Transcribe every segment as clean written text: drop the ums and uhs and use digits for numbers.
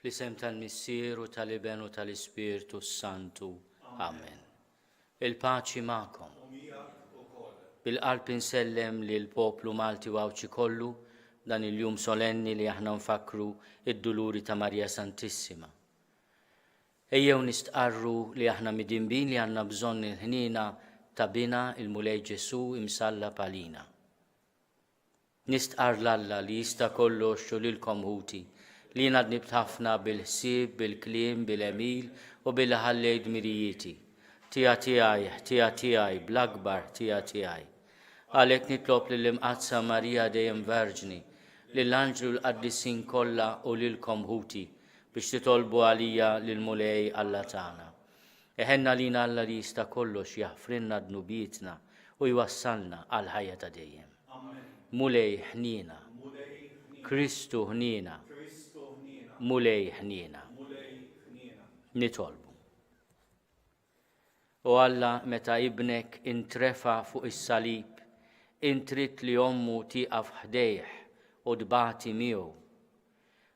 Fl-isem tal-Missier u tal-Iben u tal-Ispirtu Santu. Amen. Il-paċi ma'kom. Bil-qalb insellem li l-poplu Malti u Awċi kollu dan il-jum solenni li aħna nfakru id-Duluri ta' Marija Santissima. Ejjew nistqarru li aħna midinbin li għandna bżonn il-ħnina ta' bina il-Mulej Ġesu imsalla palina. Nistqar l-Alla li jista' kollox u lilkom ħuti li jina dnibt ħafna bil-ħsieb, bil-kliem, bil-emil u bil-ħallej dmirijieti. Tija tiegħi, bl-akbar tija tiegħi. Għalhekk nitlob lill-imqazza Marija dejjem Verġni, lill-anġlu l-qaddisin kollha u lilkom ħuti biex titolbu għalija lill-Mulej Alla tagħna. Eħenna lina Alla li jista' kollox jaħfrinna dnubietna u jwassalna għal ħajja ta' dejjem. Mulej ħnina, Kristu ħnina, Mulej ħnina. Nitolbu. U Alla meta ibnek intrefa fuq is-salib, intrit li ommu tieqaf ħdejh u tbagħti miegħu.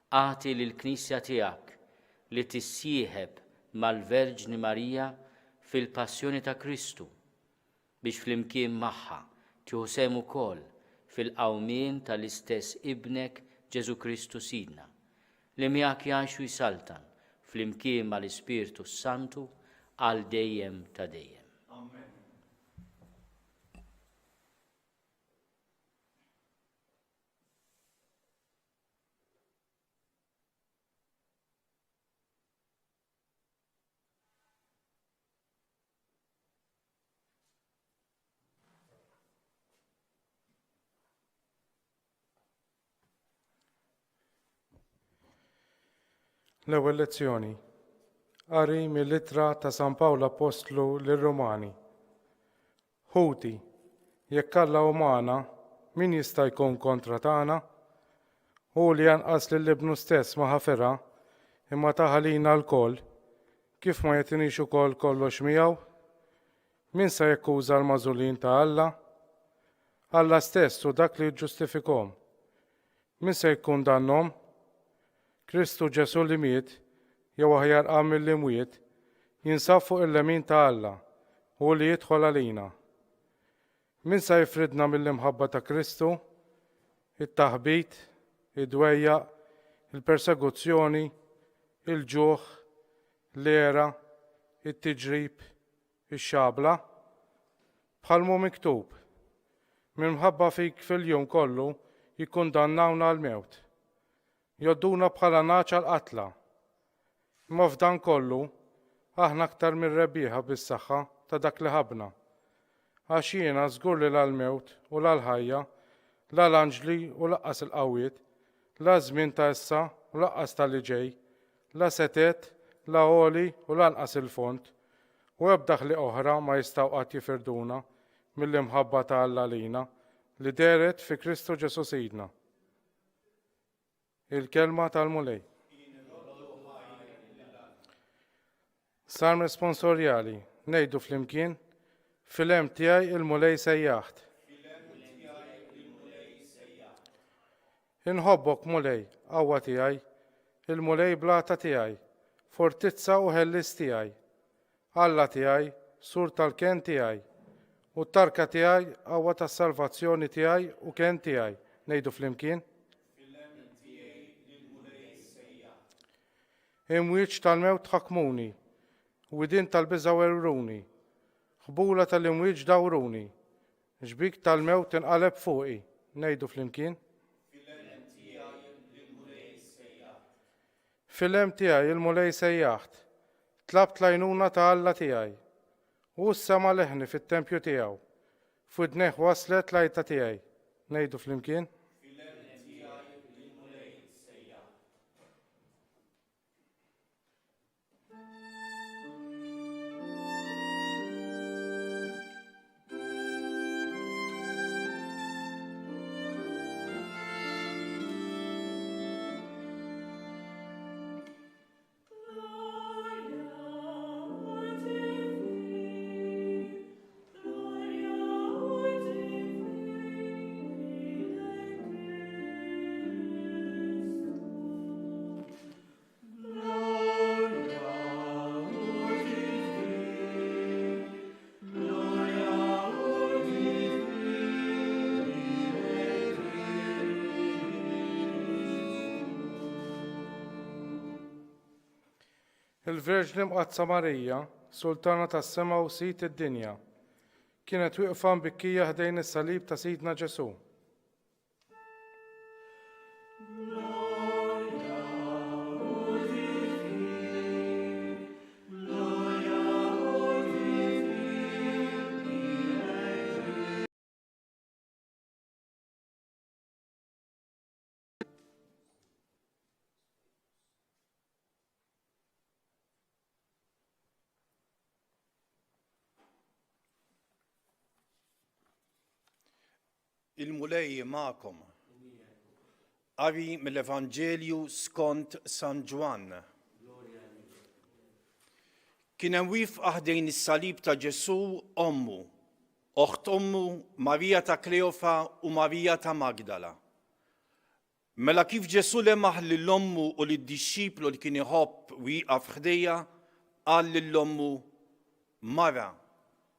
Għati lill-Knisja tiegħek li tissieħeb mal-Verġni Marija fil-passjoni ta' Kristu biex flimkien magħha tieħu sehem ukoll fil-qawmien tal-istess ibnek Ġesu Kristu Sidna li miegħek jgħixu jsaltan flimkien mal-Ispirtu Santu għal dejjem ta' dejjem. Amen. L-ewwel lezzjoni. Qari mill-ittra ta' San Pawlu Apostlu lir-Rumani. Ħuti, jekk Alla umana, min jista' jkun kontra tagħna? Hu li janqas lill-Ibnu stess ma ħafera, imma taħalina l-koll, kif ma jetinix ukoll kollox miegħu? Min se jakkuża l-mażulin ta' Alla? Alla stess u dak li jġustifikhom. Min se jkundannhom? Kristu Ġesu li miet, jew aħjar qam mill-imwiet, jinsab fuq il-lemin ta' Alla u li jidħol għalina. Min se jifridna mill-imħabba ta' Kristu? It-taħbit, id-dwejjaq, il-persekuzzjoni, il-ġuħ, l-era, it-tiġrib, ix-xabla. Bħalmu miktub, minħabba fik fil-jum kollu jikkundannawna għal-mewt. Jodduna bħala naċa l-qatla. Imma f'dan kollu, aħna aktar minn rebbieħa bis-saħħa ta' dak li ħabna. Għax jiena żgur li l-mewt u l-ħajja, la l-anġli u laqqas il-qawwiet, la żmien ta' issa u laqqas tal-li ġej, la setet, la għoli u lanqas il-font, u ebda ħliq oħra ma jistgħu qatt jifirduna mill-imħabba ta' Alla lina li deret fi Kristu Ġesu Sidna. Il-kelma tal-Mulej. Salm responsorjali, ngħidu flimkien, fil-hemm tiegħi il-Mulej sejjaħt. Inħobbok Mulej, qawwa tiegħi, il-Mulej blata tiegħi, fortizza u ħellis tiegħi, Alla tiegħi, sur tal-ken tiegħi, u t-tarka tiegħi qawwa tas-salvazzjoni tiegħi u ken tiegħi, ngħidu flimkien. Imwieġ tal-mewt ħakmuni, u widin tal-biża werruni, ħbula tal-imwieġ dawruni, ġbik tal-mewt inqaleb fuqi, ngħidu flimkien. Fil-hemm tiegħi il-Mulej sejjaħt, tlabt l-għajnuna ta' Alla tiegħi, u s-sema leħni fit-tempju tiegħu, f'widnejh waslet l-għajta tiegħi, ngħidu flimkien. Il-Verġni Mqazza Marija, Sultana tas-Sema u Sit id-Dinja, kienet wieqfa mbikkija ħdejn is-salib ta' Sidna Ġesu. Il-mulej ma'kom. Qari mill-Evanġelju skont San Ġwan. Kien hemm wieqfa ħdejn is-salib ta' Ġesu ommu, oħt ommu Marija ta' Kleofa u Marija ta' Magdala. Mela kif Ġesu lemaħ lill-ommu u lid-dixxiplu li kien iħobb wieqaf ħdejja, qal lill-ommu: Mara,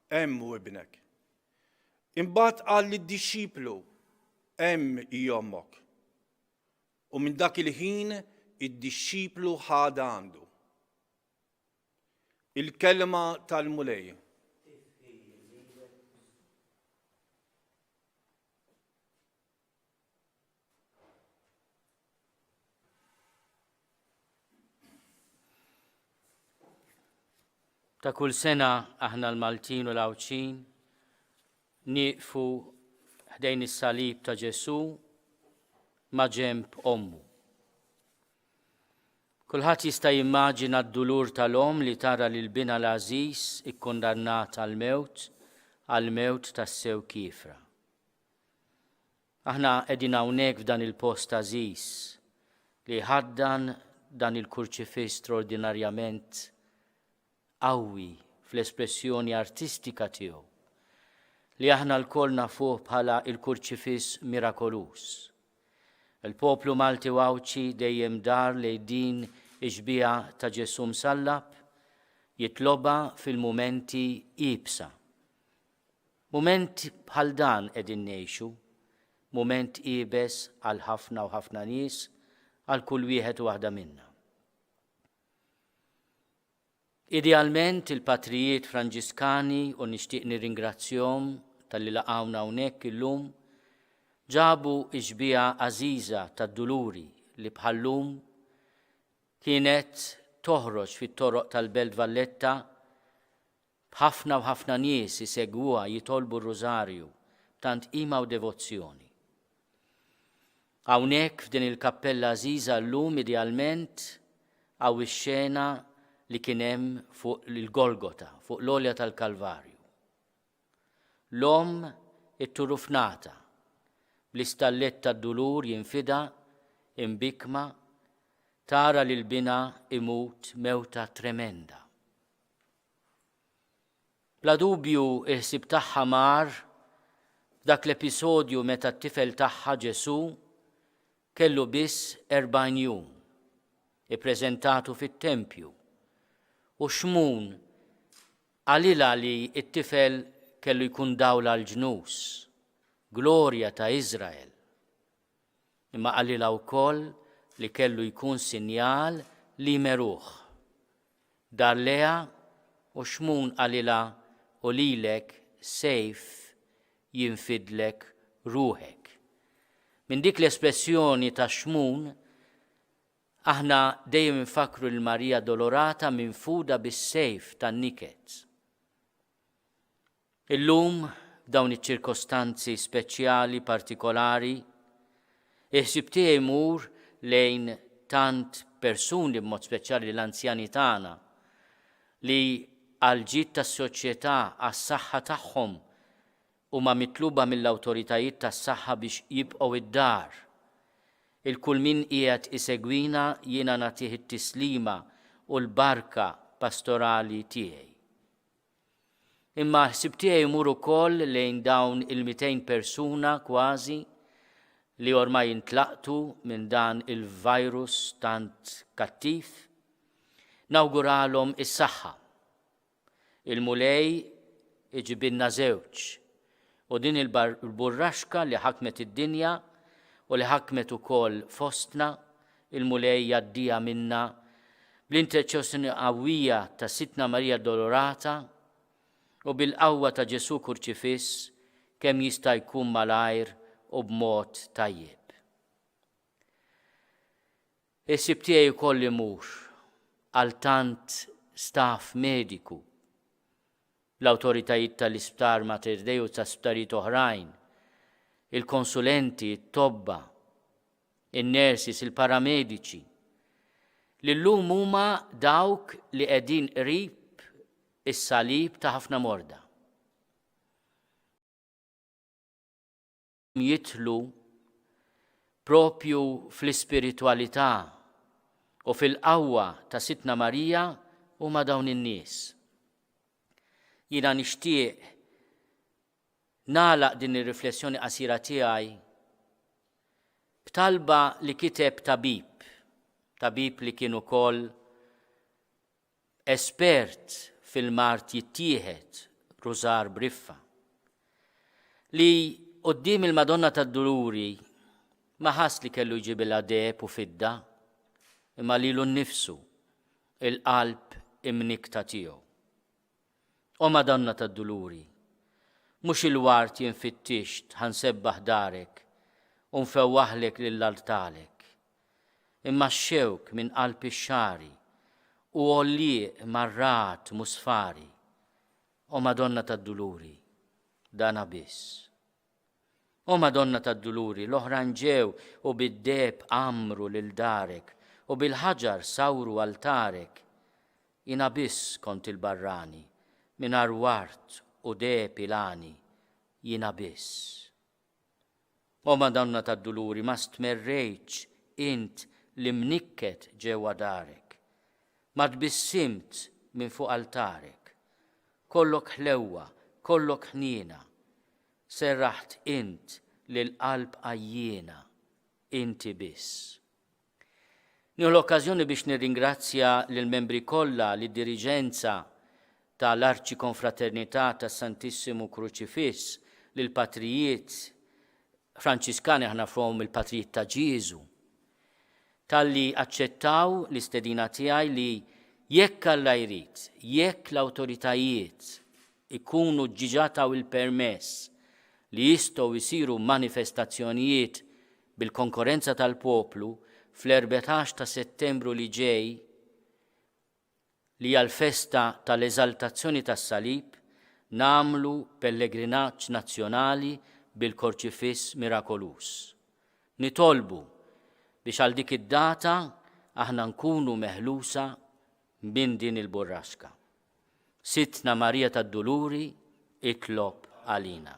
hemm hu ibnek. Imbagħad qal lid-dixxiplu: hemm hi ommok. U minn dak il-ħin id-dixxiplu ħada għandu. Il-kelma tal-mulej. Ta' kull sena aħna l-Maltin u l-Awċin nieqfu ħdejn is-salib ta' Ġesu ma' ġenb ommu. Kulħadd jista' jimmaġina d-dulur tal-omm li tara lil bina l-għażiż ikkundannat għal-mewt tas-sew kifra. Aħna qegħdin hawnhekk f'dan il-post għażiż li ħaddan dan il-kurċifiss straordinarjament qawwi fl-espressjoni artistika tiegħu li aħna l-koll nafuh bħala il-kurċifiss mirakolus. Il-poplu Malti u Awċi dejjem dar lejn din iġbija ta' Ġesu msallab jitloba fil-mumenti iebsa. Mument bħal dan qegħdin ngħixu, mument iebes għal ħafna u ħafna nies, għal kull wieħed u waħda minna. Idealment il-patrijiet Franġiskani u nixtieq nirringrazzjahom tal-li laqgħuna hawnhekk illum ġabu iġbija għażiża tad-Duluri li bħallum kienet toħroġ fit-toroq tal-Belt Valletta b'ħafna u ħafna nies isegwuha jitolbu r-Rużarju tant qima u devozzjoni. Hawnhekk f'din il-kappella għażiża llum idealment hawn ix-xena li kien hemm fuq il-Golgota, fuq l-olja tal-Kalvarju. L-omm it-turufnata bl-istallett tad-dulur jinfida imbikma tara lil bina imut mewta tremenda. Bla dubju il-ħsieb tagħha mar dak l-episodju meta t-tifel tagħha Ġesu kellu biss 40 jum ippreżentatu fit-tempju. U xmun għalila li it-tifel kellu jkun dawla l-ġnus, glorja ta' Izrael. Imma għalila wkoll li kellu jkun sinjal li meruħ. Dar leha u xmun għalila u lilek sejf jinfidlek ruħek. Min dik l-espressjoni ta' xmun aħna dejjem infakru l-Marija Dolorata minfuda bis-sejf tan-niket. Illum f'dawn iċ-ċirkostanzi speċjali partikolari il-ħsieb tiegħi jmur lejn tant persuni b'mod speċjali l-anzjani tagħna li għal ġid tas-soċjetà għas-saħħa tagħhom huma mitluba mill-awtoritajiet tas-saħħa biex jibqgħu id-dar. Il-kull min qiegħed isegwina jiena nagħtih it-tislima u l-barka pastorali tiegħi. Imma ħsieb tiegħi jmur ukoll lejn dawn il-200 persuna kważi li ormai intlaqtu minn dan il-virus tant kattiv, nawguralhom is-saħħa. Il-mulej iġibilna żewġ u din il-burraxka li ħakmet id-dinja u li ħakmet ukoll fostna il-mulej jaddija minna bl-interċessjoni qawwija ta' Sitna Marija Dolorata u bil-qawwa ta' Ġesu Kurċifiss kemm jista' jkun malajr u b'mod tajjeb. Is-sib tiegħi wkoll imur għal tant staff mediku, l-awtoritajiet tal-isptar Mater Dei u ta' sptarijiet oħrajn, il-konsulenti, it-tobba, in-nersis, il-paramediċi, li llum huma dawk li qegħdin qrib is-salib ta' ħafna morda. Jitlu propju fl-ispiritualità u fil-qawwa ta' Sitna Marija huma dawn in-nies. Jiena nixtieq nagħlaq din ir-riflessjoni qasira tiegħi b'talba li kiteb tabib li kien ukoll espert fil-mart jittieħed Rużar Briffa, li quddiem il-Madonna tad-Duluri ma ħass li kellu jġibilha deheb u fidda, imma lilu nnifsu il-qalb imnikta tiegħu. O Madonna tad-Duluri, mhux il-wart jinfittixt ħansebbaħ darek u nfewwaħlek lill-altalek, imma x-xewk minn qalb ix-xari u għollieq marrat musfari. O Madonna tad-Duluri, dana biss. O Madonna tad-Duluri, l-oħran ġew u bid-deheb amru lil darek u bil-ħaġar sawru altarek. Jiena biss kont il-barrani, mingħajr wart u deheb ilani, jiena biss. O Madonna tad-Duluri, ma stmerrejtx int li mnikket ġewwa darek, ma tbissimt minn fuq altarek, kollok ħlewwa, kollok ħniena, serraħt int lil qalb għajjiena, inti biss. Nieħu l-okkażjoni biex nirringrazzja lill membri kollha lid-diriġenza tal-Arċikonfraternità tas-Santissimo Kruċifiss, lil patrijiet Franċiskani aħna fhom il-Patrijiet Ta Ġieżu, talli aċċettaw l-istedina tiegħi li jekk Alla jrid, jekk l-awtoritajiet ikunu ġiġataw il-permess li jistgħu jsiru manifestazzjonijiet bil-konkorrenza tal-poplu fl-14 ta' Settembru li ġej li hija l-festa tal-eżaltazzjoni tas-salib, nagħmlu pellegrinaġġ nazzjonali bil-Korċifiss mirakolus. Nitolbu biex għal dik id-data aħna nkunu meħlusa minn din il-burraxka. Sitna Marija tad-Duluri itlob għalina.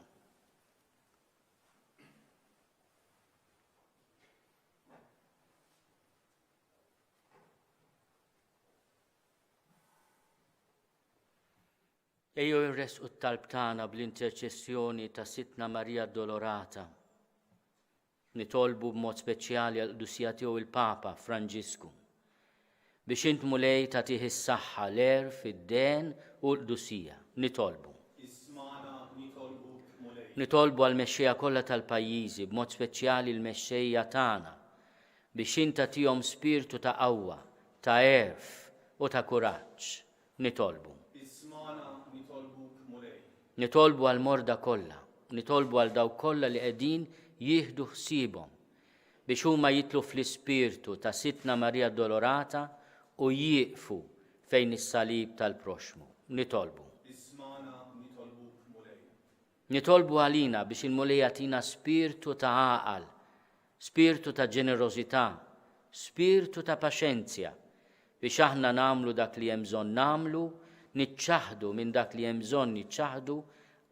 Ejju nresqu t-talb tagħna bl-interċessjoni ta' Sitna Marija Dolorata. Nitolbu b'mod speċjali għal Quddiesa tiegħu il-Papa Franġisku biex intmu lej tagħtih is-saħħa l-erf, id-den u l-Quddiesija. Nitolbu. Nitolbu għal mexxejja kollha tal-pajjiżi b'mod speċjali l-mexxejja tagħna biex inta tihom spiritu ta' qawwa, ta' erf u ta' kuraġġ. Nitolbu. Nitolbu għal morda kollha, nitolbu għal dawk kollha li qegħdin jieħdu ħsiebhom biex huma jitlu fl-ispirtu ta' Sitna Marija Dolorata u jieqfu fejn is-salib tal-proxmu. Nitolbu. Nitolbu għalina biex il-Mulej jagħtina spirtu ta' għaqal, spirtu ta' ġenerożità, spirtu ta' paċenzja biex aħna nagħmlu dak li hemm bżonn nagħmlu, niċċaħdu minn dak li hemm bżonn niċċaħdu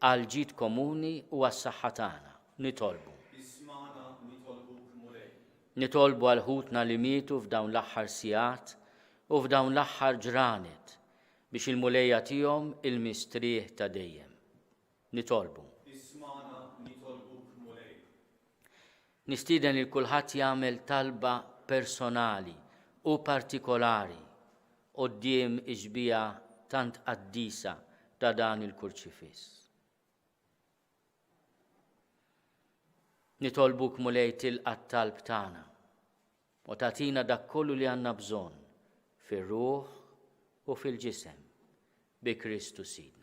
għal ġid komuni u għas-saħħa tagħna. Nitolbu. Nitolbu għal ħutna li mietu f'dawn l-aħħar sigħat u f'dawn l-aħħar ġranet biex il-Mulej jagħtihom il-mistrieħ ta' dejjem. Nitolbu. Nistieden lil kulħadd jagħmel talba personali u partikolari quddiem iġbija tant Quddiesa ta' dan il-Kurċifiss. Nitolbuk Mulej tilqa' t-talb tagħna u tagħtina dak kollu li għandna bżonn fir-ruħ u fil-ġisem bi Kristu Sidna.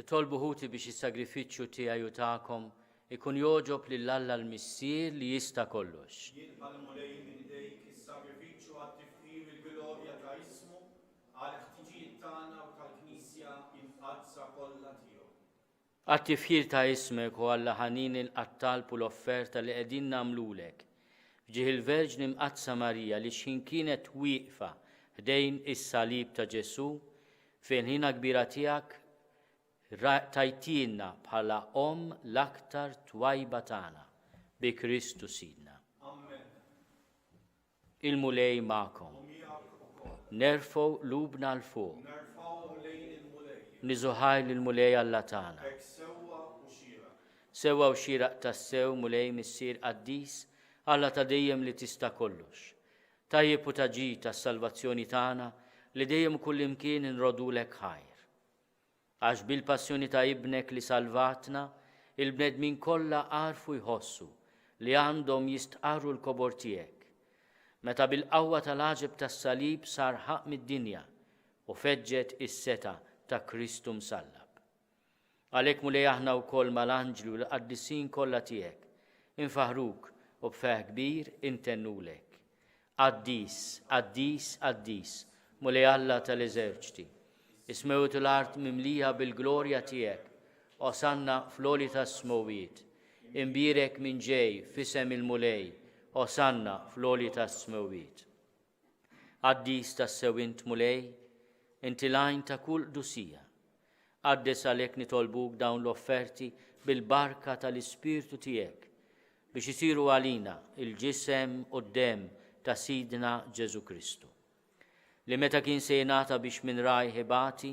Itolbu ħuti biex is-sagrifiċċju tiegħi u tagħkom ikun joġob lill-Alla l-Missier li jista' kollox. Jinqal mulej minn idejk is-sagrifiċċju għat-tifħir il-glorja ta' ismu għal ħtiġijiet tagħna u tal-Knisja imqazza kollha tiegħu. Għat-tifħir ta' ismek u Alla ħanin il-qattalb u l-offerta li qegħdin nagħmlulek. Ġieħ il-Verġni Mqazza Marija li x'in kienet wieqfa ħdejn is-salib ta' Ġesu fejn ħina kbira tiegħek tajtina bħala l-aktar twajba tagħna bi Kristu Sidna. Amen. Il-mulej magħkom. Nerfgħu lubna l fuq. Nerfgħu lejn il-mulej. Niżuħaj lill-mulej Alla tagħna. Hekk sewwa u xieraq. Sewwa u xieraq tas-sew mulej missier Quddies Alla ta' dejjem li tista' kollox. Tajjeb u taġi tas-salvazzjoni tagħna li dejjem kullimkien inrodulek ħajr. Għax bil-passjoni ta' ibnek li salvatna, il-bnedmin kollha għarfu jħossu li għandhom jistqarru l-kobor tiegħek. Meta bil-qawwa tal-għaġeb tas-salib sar ħaq mid-dinja u feġġet is-seta ta' Kristu msallab. Għalhekk mulej aħna wkoll mal-anġlu l-qaddisin kollha tiegħek, infaħruk u b'feħ kbir intennulek. Quddies, Quddies, Quddies, mulej Alla tal-eżerċiti. Ismewt l-art mimlija bil-glorja tiegħek, osanna fl-oli tas-smowiet. Imbirek minn ġej fisem il-mulej, osanna fl-oli tas-smowiet. Quddies tas-sewint mulej, inti lajn ta' kull dusija. Quddies għalhekk nitolbuk dawn l-offerti bil-barka tal-Ispirtu tiegħek biex isiru għalina il-ġisem u d-dem ta' Sidna Ġesu Kristu. Li meta kien se jingħata biex minn raj ħibati,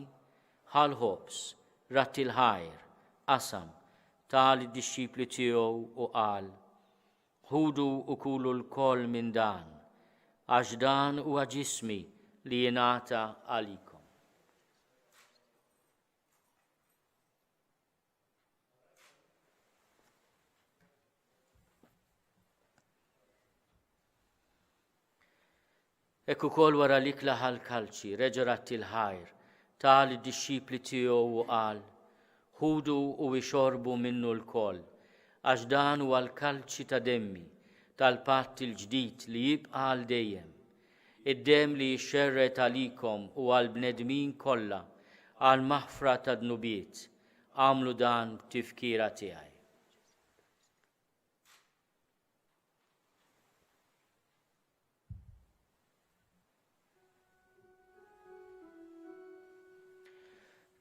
ħal ħobs, ratti l-ħajr, qasam, tal id-dixxipli tiegħu u qal: ħudu u kulu l-koll minn dan, għax dan huwa ġismi li jingħata għalikom. Ekku kol wara li klaħal kalċi, reġa' ratti l-ħajr, tal id-dixxipli tiegħu u qal: ħudu u ixorbu minnu l-koll, għax dan huwa l-kalċi ta' demmi tal-patt il-ġdid li jibqa' għal dejjem. Id-dem li jixxerret għalikom u għal bnedmin kollha għal maħfra ta' dnubiet, għamlu dan b'tifkira tiegħi.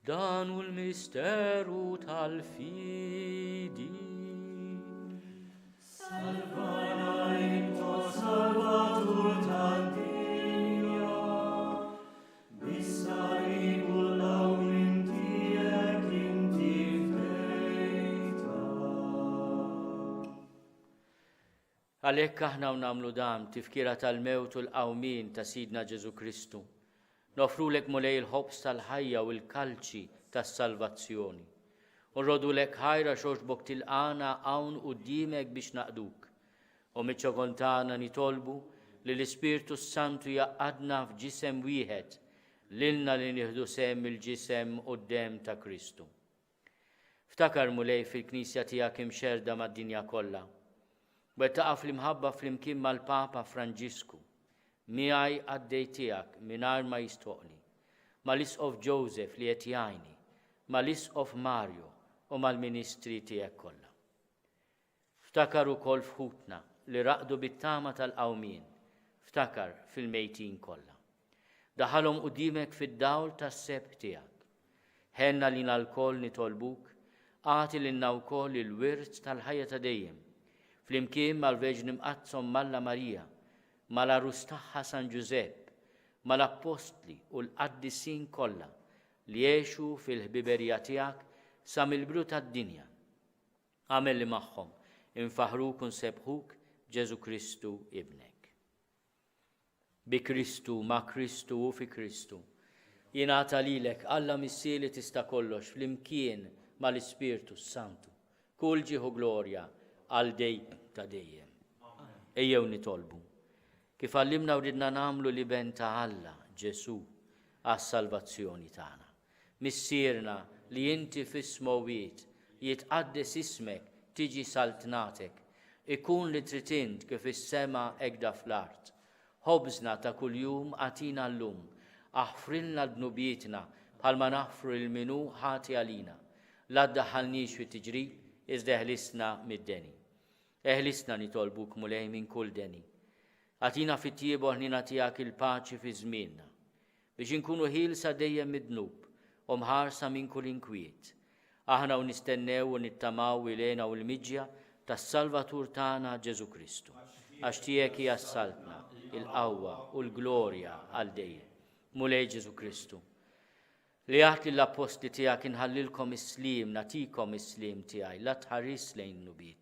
Dan hu l-misteru tal-fidi. Għalhekk aħna nagħmlu dan tifkira tal-mewt u l-qawmien ta' Sidna Ġesu Kristu. Nofrulek mulej il-ħobs tal-ħajja u l-kalċi tas-salvazzjoni. Unrodulek ħajra xoġbok tilqana hawn quddiemek biex naqduk. U miċ-ċogontana nitolbu li l-Ispirtu Santu jaqadna f'ġisem wieħed lilna li nieħdu sehem il-ġisem quddiem ta' Kristu. Ftakar mulej fil-Knisja tiegħek imxerda mad-dinja kollha. Wettaqaf fl-imħabba fl-imkien mal-Papa Franġisku, miegħi għaddej tiegħek mingħajr ma jistoqni, mal-Isqof Joseph li qed jgħinni, mal-Isqof Mario u mal-Ministri tiegħek kollha. Ftakar ukoll fħutna li raqdu bit-tama tal-qawmien, ftakar fil-mejtin kollha. Daħalhom quddiemek fid-dawl tas-seb tiegħek. Ħenna lina l-koll nitolbuk, għati lilna wkoll il-wirt tal-ħajja ta' dejjem. Flimkien mal-Verġni Mqazzom Malla Marija, mal-Arus tagħha San Giuseppe, mal-Apostli u l-Qaddisin kollha li jgħixu fil-ħbiberija tiegħek sa mill-bidu tad-dinja. Għamel li magħhom infaħruk u nsebħuk Ġesu Kristu ibnek. Bi Kristu, ma' Kristu u fi Kristu. Jingħata lilek Alla missieri tista' kollox flimkien mal-Ispirtu Santu. Kull ġieħu glorja għal dejjem ta' dejjem. Ejjew nitolbu. Kif għallimna u ridna nagħmlu li ben ta' Alla, Ġesu, għas-salvazzjoni tagħna. Missierna li inti fis-smowiet jitqaddes ismek tiġi saltnatek, ikun li trid int kif is-sema hekk fl-art. Ħobżna ta' kuljum għatina llum, aħfrilna d-dnubietna bħalma naħfru l-minu ħati għalina. La ddaħħalniex fit-tiġrib, iżda eħlisna mid-deni. Eħlisna nitolbuk mulej minn kull deni. Għatina fit-tiebu ħnina tiegħek il-paċi fi żmienna, biex inkunu ħielsa dejjem mid-dnub u mħarsa minn kull inkwiet. Aħna u nistennew u nittamaw ilena u l-miġja tas-Salvatur tagħna Ġesu Kristu. Għax tiegħek hija s-saltna, il-qawwa u l-glorja għal dejjem. Mulej Ġesu Kristu. Li għat li l-apposti tiegħek inħallilkom is-slim, natikom is-slim tiegħi, la tħares lejn nubietna.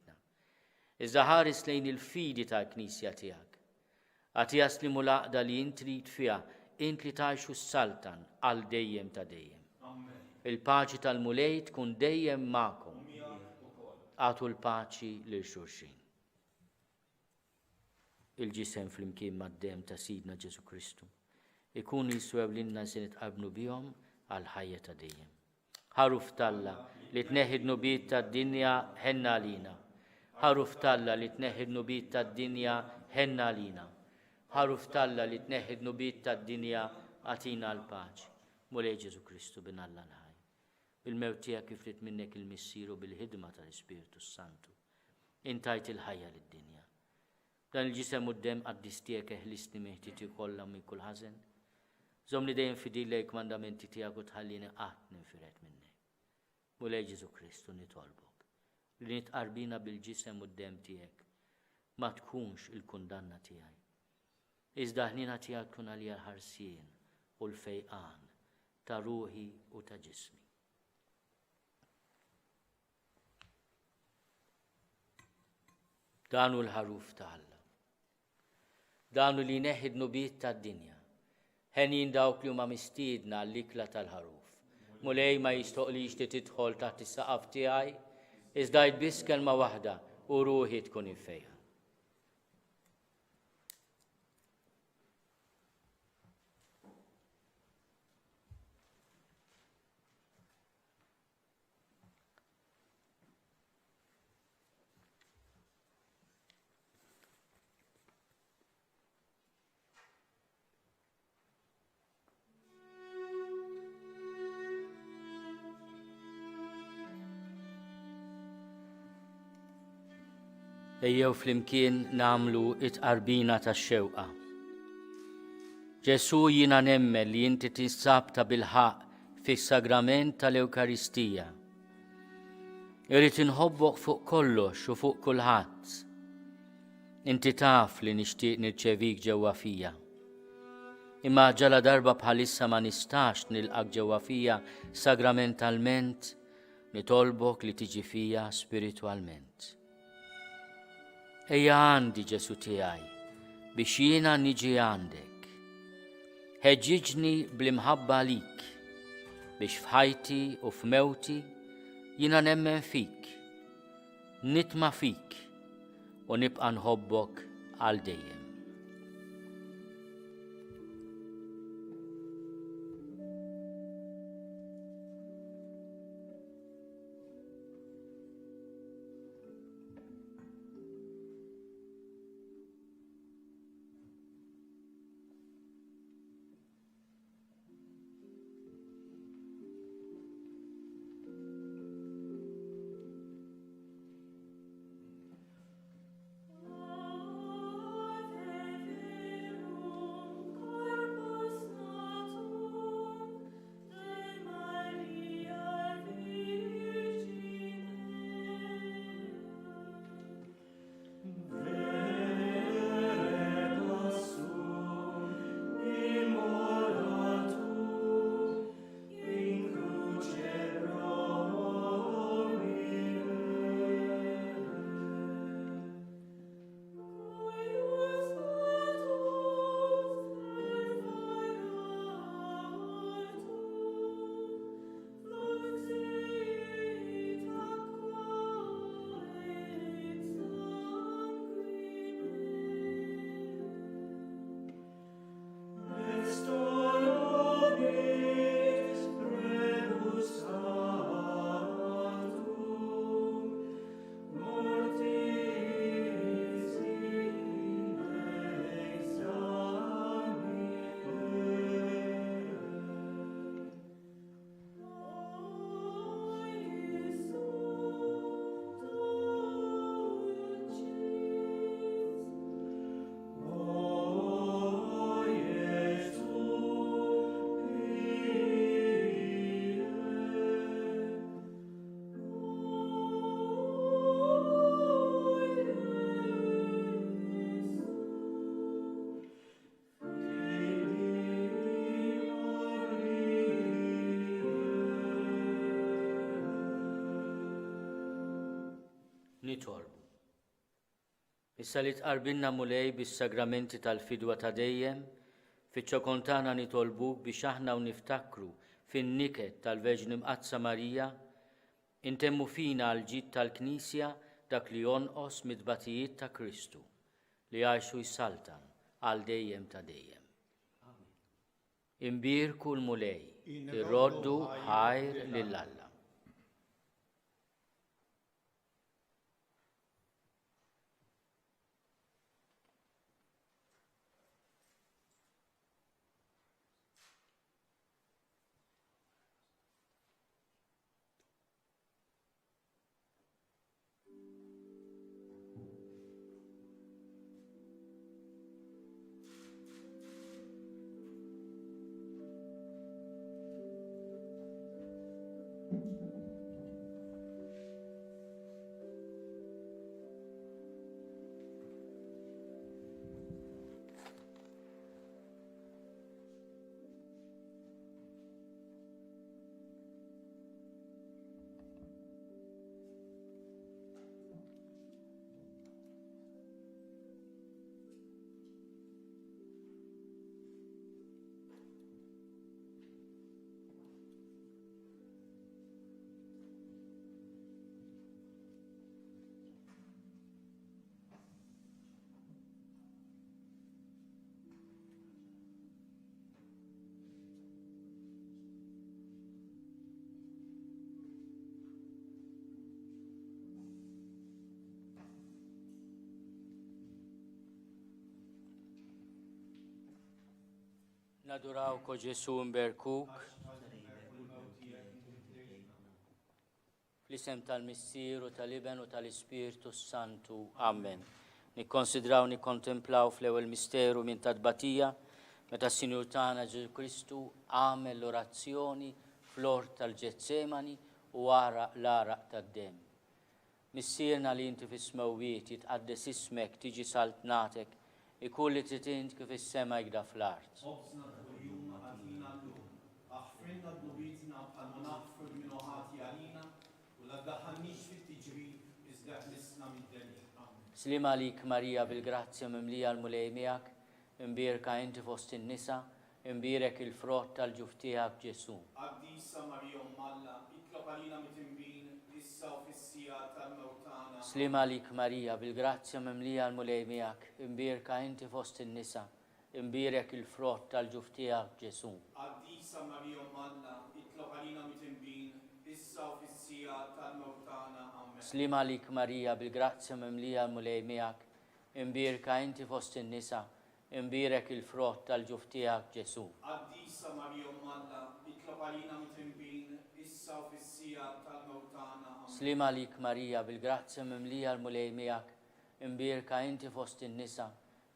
Iżda ħares lejn il-fidi tal-Knisja tiegħek. Għati jaslimu l-għaqda li int trid fiha, int li tgħixu s-saltan għal dejjem ta' dejjem. Il-paċi tal-mulej tkun dejjem magħkom. Għatu l-paċi lil xulxin. Il-ġisem flimkien mad-dem ta' Sidna Ġesu Kristu ikun jiswew lilna se nitqabnu bihom għal ħajja ta' dejjem. Ħaruf Talla li tneħħi d-nubiet tad-dinja ħenna lina. Ħaruf Talla li tneħħi d-nubiet tad-dinja ħenna lina. Ħaruf Talla li tneħħi d-nubiet tad-dinja għatina l-paċi. Mulej Ġesu Kristu bin Alla l-ħaj. Bil-mewt tiegħek kif rid minnek il-missieru bil-ħidma tal-Ispirtu Santu. Intajt il-ħajja lid-dinja. Dan il-ġisem u d-dem qaddis tiegħek eħlisni meħtiti kollha minn kull ħażen. Żomni dejjem fidilek mandamenti tiegħek u tħallini qatt ninfiret minnek. Mulej Ġesu Kristu nitolbok li nitqarbina bil-ġisem u d-dem tiegħek ma tkunx il-kundanna tiegħi. Iżda ħnina tiegħek tkun għalija l-ħarsien u l-fejqan ta' ruħi u ta' ġismi. Danu l-ħaruf ta' Alla. Danu li neħid nubiet tad-dinja. Ħenin dawk li huma mistiedna l-ikla tal-ħaruf. Mulej ma jistoqlix li tidħol taħt is-saqaf tiegħi, iżda biss kelma waħda u ruħi tkun infejqa. Ejjew flimkien namlu it-qarbina tax-xewqa. Ġesu jiena nemmen li inti tinsab ta' bil-ħaq fis-sagrament tal-Ewkaristija. Irrid inħobbok fuq kollox u fuq kulħadd. Inti taf li nixtieq nirċevik ġewwa fija. Imma ġala darba bħalissa ma nistax nilqak ġewwa fija sagramentalment, nitolbok li tiġi fija spiritwalment. Ejja għandi Ġesu tiegħi biex jiena niġi għandek. Ħeġġiġni bl-imħabba lik biex f'ħajti u f'mewti jiena nemmen fik, nitma' fik u nibqa' nħobbok għal dejjem. Nitolbu. Issa li tqarbilna mulej bis-sagramenti tal-fidwa ta' dejjem, fiċ-ċokontana nitolbuk biex aħna u niftakru fin-niket tal-Verġni Mqazza Marija, intemmu fina għal-ġid tal-Knisja dak li jonqos mid-batijiet ta' Kristu, li għajxu jsaltan għal dejjem ta' dejjem. Imbirku l-mulej, irroddu ħajr lill-Alla. Nadurawko Ġesu mberkuk, fl-isem tal-Missieru, tal-Iben u tal-Ispirtu Santu. Amen. Nikkonsidraw, nikkontemplaw fl-ewwel misteru minn tadbatija, meta s-Sinjur tagħna Ġesu Kristu għamel l-orazzjoni fl-ort tal-Ġetsemani u għaraq l-araq tad-dem. Missierna li inti fis-smewwiet jitqaddes ismek tiġi saltnatek ikun li titint kif is-sema jgda fl-art. خبزنا اليوم أعطينا اللوم أغفرنا ذنوبنا بحال نغفر من وقعتي علينا ولا تدخلنيش في التجريب إذ أخلصنا من الدنيا آمين. Slim għalik Marija bil-grazzja mimlija l-mulej miegħek, imbierka inti fost in-nisa, imbierek il-frott tal-ġuf tiegħek Ġesu. قديسة مريم مالا اطلب علينا متنبين إسا وفي السياط الموتانا. Slim għalik Marija bil-grazzja mimlija l-mulej miegħek, imbierka inti fost in-nisa, imbierek il-frott tal-ġuf tiegħek Ġesu. قديسة مريم مالا اطلب علينا متنبين إسا وفي السياط الموتانا آمين. Slim għalik Marija bil-grazzja mimlija l-mulej miegħek, imbierka inti fost in-nisa, imbierek il-frott tal-ġuf tiegħek Ġesu. قديسة مريم مالا اطلب علينا متنبين إسا وفي السياط الموتانا آمين. Slim għalik Marija bil-grazzja mimlija l-mulej miegħek, imbierka inti fost in-nisa,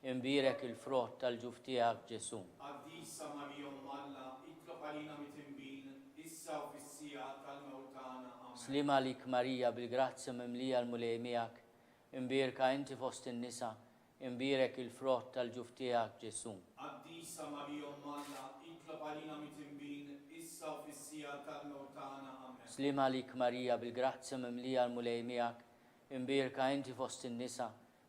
imbierek il-frott tal-ġuf tiegħek Ġesu. قديسة مريم مالا اطلب علينا متنبين إسا وفي السياط الموتانا آمين. Slim għalik Marija bil-grazzja mimlija l-mulej miegħek, imbierka inti fost in-nisa, imbierek il-frott tal-ġuf tiegħek Ġesu. قديسة مريم مالا اطلب علينا متنبين إسا وفي السياط الموتانا آمين. Slim għalik Marija bil-grazzja mimlija l-mulej miegħek, imbierka inti fost in-nisa,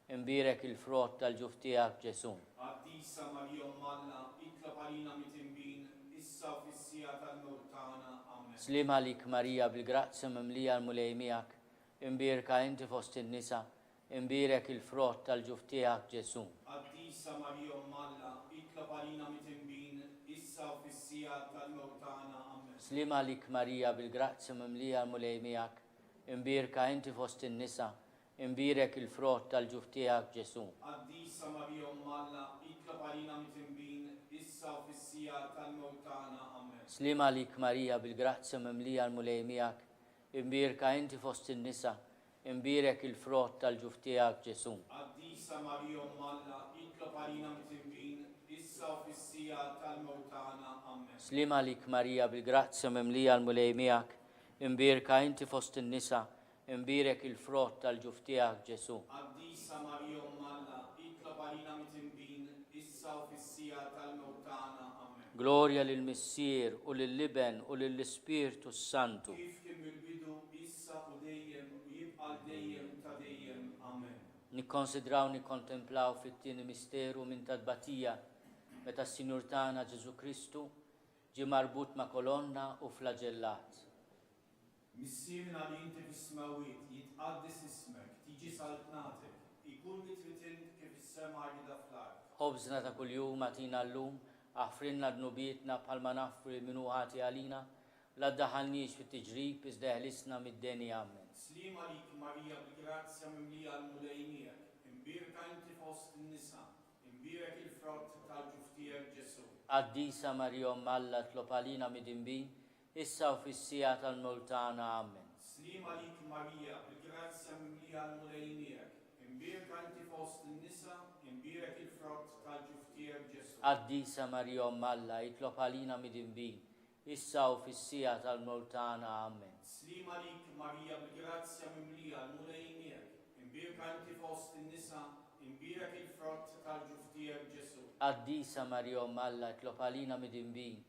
imbierek il-frott tal-ġuf tiegħek Ġesu. قديسة مريم مالا اطلب علينا متنبين إسا وفي السياط الموتانا آمين. Slim għalik Marija bil-grazzja mimlija l-mulej miegħek, imbierka inti fost in-nisa, imbierek il-frott tal-ġuf tiegħek Ġesu. قديسة مريم مالا اطلب علينا متنبين إسا وفي السياط الموتانا آمين. Slim għalik Marija bil-grazzja mimlija l-mulej miegħek, imbierka inti fost in-nisa, imbierek il-frott tal-ġuf tiegħek Ġesu. قديسة مريم مالا اطلب علينا متنبين إسا وفي السياط الموتانا آمين. Slim għalik Marija bil-grazzja mimlija l-mulej miegħek, imbierka inti fost in-nisa, imbierek il-frott tal-ġuf tiegħek Ġesu. قديسة مريم مالا اطلب علينا متنبين إسا وفي السياط الموتانا آمين. Slim għalik Marija bil-grazzja mimlija l-mulej miegħek, imbierka inti fost in-nisa, imbierek il-frott tal-ġuf tiegħek Ġesu. قديسة مريم مالا اطلب علينا متنبين إسا وفي السياط الموتانا آمين. Glorja lill-Missier u lill-Liben u lill-Ispirtu Santu. كيف كم البدو إسا وديم ويبقى ديم تديم آمين. Nikkonsidraw nikkontemplaw fit-tieni misteru minn tadbatija meta s-Sinjur tagħna Ġesu Kristu ġie marbut ma' kolonna u flagellat. مissirna li inti fis-smawit jitqaddis ismek, tiġi saltnatek, ikun mitritint kif is-sema jgħida fl-ard. Ħobżna ta' kuljum atina llum, aħfrinna dnubietna bħalma naħfri minnu ħati għalina, la ddaħħalniex fit-tiġrib iżda ħlisna mid-deni Amen. Slima lik Marija bil-grazzja mimlija l-mulejnijek, imbirka inti fost in-nisa, imbirek il-frott tal-ġuf tiegħek Ġesu. Qaddisa Marjom Alla tlob għalina mid-inbin, issa u fis-sija tal-multana Amen. Slima lik Marija bil-grazzja mimlija l-mulejnijek, imbirka inti fost in-nisa, imbirek il-frott tal-ġuf tiegħek Ġesu. Qaddisa Marjom Alla jitlob għalina mid-inbin, issa u fis-sija tal-multana Amen. Slima lik Marija bil-grazzja mimlija l-mulejnijek, imbirka inti fost in-nisa, imbirek il-frott tal-ġuf tiegħek Ġesu. Qaddisa Marjom Alla jitlob għalina mid-inbin,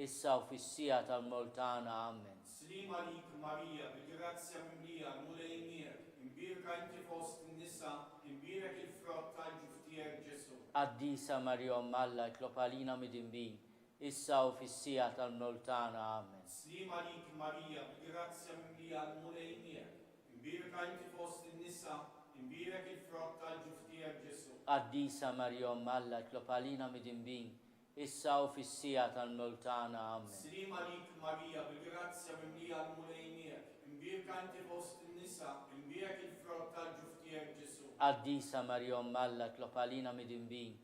issa u fis-sija tal-multana Amen. Slima lik Marija bil-grazzja mimlija l-mulejnijek, imbirka inti fost in-nisa, imbirek il-frott tal-ġuf tiegħek Ġesu. Qaddisa Marjom Alla jitlob għalina mid-inbin, issa u fis-sija tal-multana Amen. Slima lik Marija bil-grazzja mimlija l-mulejnijek, imbirka inti fost in-nisa, imbirek il-frott tal-ġuf tiegħek Ġesu. Qaddisa Marjom Alla jitlob għalina mid-inbin, issa u fis-sija tal-multana Amen. Slima lik Marija bil-grazzja mimlija l-mulejnijek, imbirka inti fost in-nisa, imbirek il-frott tal-ġuf tiegħek Ġesu. Qaddisa Marjom Alla jitlob għalina mid-inbin,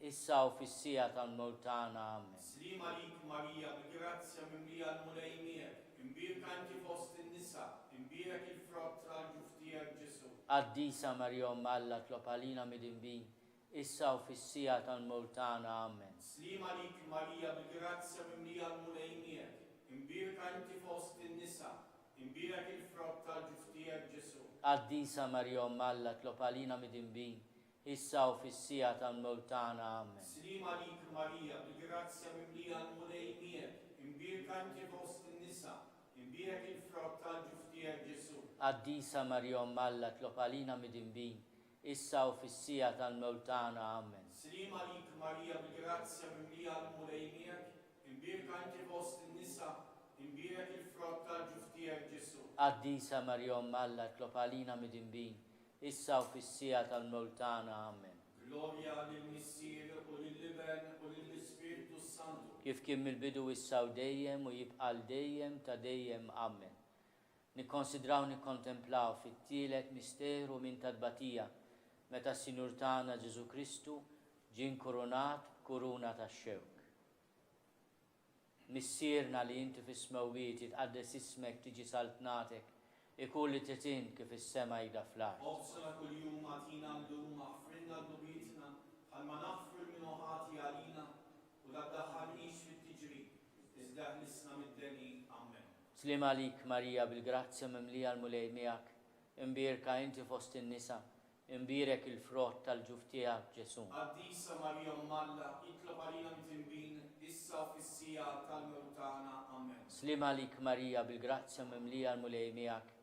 issa u fis-sija tal-multana Amen. Slima lik Marija bil-grazzja mimlija l-mulejnijek, imbirka inti fost in-nisa, imbirek il-frott tal-ġuf tiegħek Ġesu. Qaddisa Marjom Alla jitlob għalina mid-inbin, issa u fis-sija tal-multana Amen. Slima lik Marija bil-grazzja mimlija l-mulejnijek, imbirka inti fost in-nisa, imbirek il-frott tal-ġuf tiegħek Ġesu. Qaddisa Marja Umm Alla, tlob għalina mid-dinbin, issa u fis-sija tal-mewt tagħna. Amen. Slima lik Marija, bil-grazzja mimlija l-mulej miegħek, imbirka inti fost in-nisa, imbirek il-frott tal-ġuf tiegħek Ġesu. Qaddisa Marja Umm Alla, tlob għalina mid-dinbin, issa u fis-sija tal-mewt tagħna. Amen. Slima lik Marija, bil-grazzja mimlija l-mulej miegħek, imbirka inti fost in-nisa, imbirek il-frott tal-ġuf tiegħek Ġesu. Qaddisa Marja Umm Alla, tlob għalina mid-dinbin, issa u fis-sija tal-mewt tagħna. Amen. Gloria lill-Missier u lill-Iben u lill-Ispiritu Santu. Kif kien mill-bidu issa u dejjem u jibqa' dejjem ta' dejjem. Amen. Nikkonsidraw nikkontemplaw fit-tielet misteru minn tadbatija meta s-Sinjur tagħna Ġesu Kristu ġie nkurunat b'kuruna tax-xewk. Missierna li inti fis-smewwiet jitqaddes ismek tiġi saltnatek, ikun li titin kif is-sema jgħidha fl-art. Obsana kuljum għatina l-lum aħfrinna l-dubietna ħalma naħfru l-minuħati għalina u la ddaħħalniex fit-tiġrib, iżda ħlisna mid-deni. Amen. Slima lik Marija, bil-grazzja mimlija l-mulej miegħek, imbirka inti fost in-nisa, imbirek il-frott tal-ġuf tiegħek Ġesu. Qaddisa Marja Umm Alla, itlob għalina mit-tinbin, issa u fis-sija tal-mewt tagħna. Amen. Slima lik Marija, bil-grazzja mimlija l-mulej miegħek,